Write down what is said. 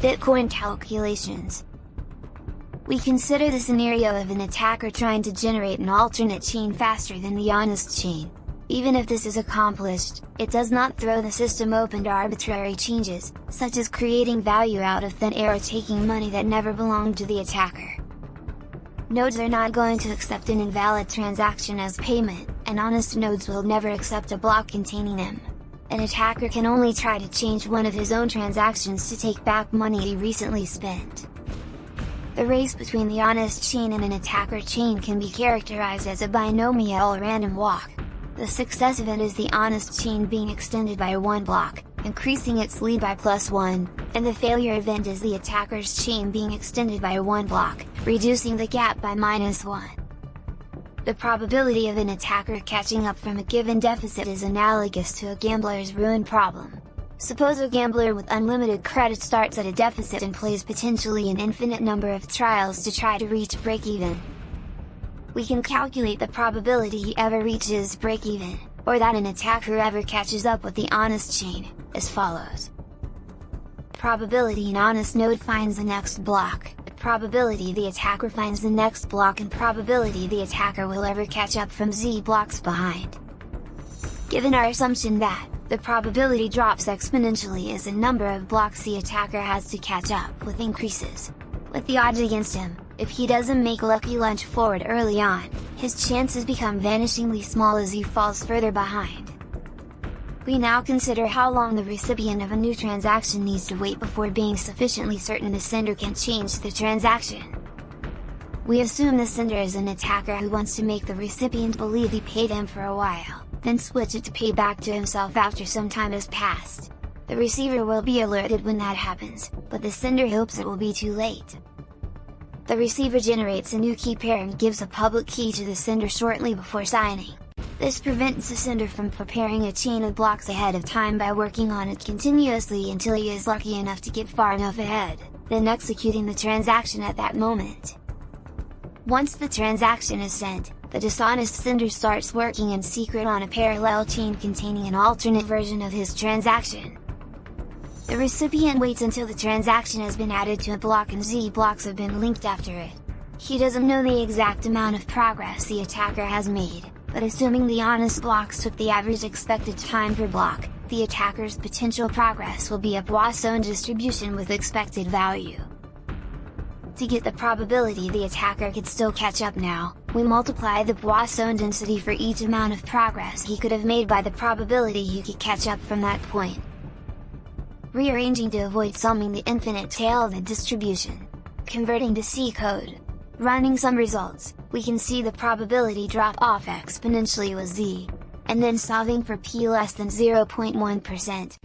Bitcoin calculations. We consider the scenario of an attacker trying to generate an alternate chain faster than the honest chain. Even if this is accomplished, it does not throw the system open to arbitrary changes, such as creating value out of thin air or taking money that never belonged to the attacker. Nodes are not going to accept an invalid transaction as payment, and honest nodes will never accept a block containing them. An attacker can only try to change one of his own transactions to take back money he recently spent. The race between the honest chain and an attacker chain can be characterized as a binomial random walk. The success event is the honest chain being extended by 1 block, increasing its lead by +1, and the failure event is the attacker's chain being extended by 1 block, reducing the gap by -1. The probability of an attacker catching up from a given deficit is analogous to a gambler's ruin problem. Suppose a gambler with unlimited credit starts at a deficit and plays potentially an infinite number of trials to try to reach break-even. We can calculate the probability he ever reaches break-even, or that an attacker ever catches up with the honest chain, as follows. Probability an honest node finds the next block, probability the attacker finds the next block, and probability the attacker will ever catch up from Z blocks behind. Given our assumption that the probability drops exponentially as the number of blocks the attacker has to catch up with increases. With the odds against him, if he doesn't make lucky lunge forward early on, his chances become vanishingly small as he falls further behind. We now consider how long the recipient of a new transaction needs to wait before being sufficiently certain the sender can change the transaction. We assume the sender is an attacker who wants to make the recipient believe he paid him for a while, then switch it to pay back to himself after some time has passed. The receiver will be alerted when that happens, but the sender hopes it will be too late. The receiver generates a new key pair and gives a public key to the sender shortly before signing. This prevents the sender from preparing a chain of blocks ahead of time by working on it continuously until he is lucky enough to get far enough ahead, then executing the transaction at that moment. Once the transaction is sent, the dishonest sender starts working in secret on a parallel chain containing an alternate version of his transaction. The recipient waits until the transaction has been added to a block and Z blocks have been linked after it. He doesn't know the exact amount of progress the attacker has made, but assuming the honest blocks took the average expected time per block, the attacker's potential progress will be a Poisson distribution with expected value. To get the probability the attacker could still catch up now, we multiply the Poisson density for each amount of progress he could have made by the probability he could catch up from that point. Rearranging to avoid summing the infinite tail of the distribution. Converting to C code. Running some results, we can see the probability drop off exponentially with Z. And then solving for p less than 0.1%,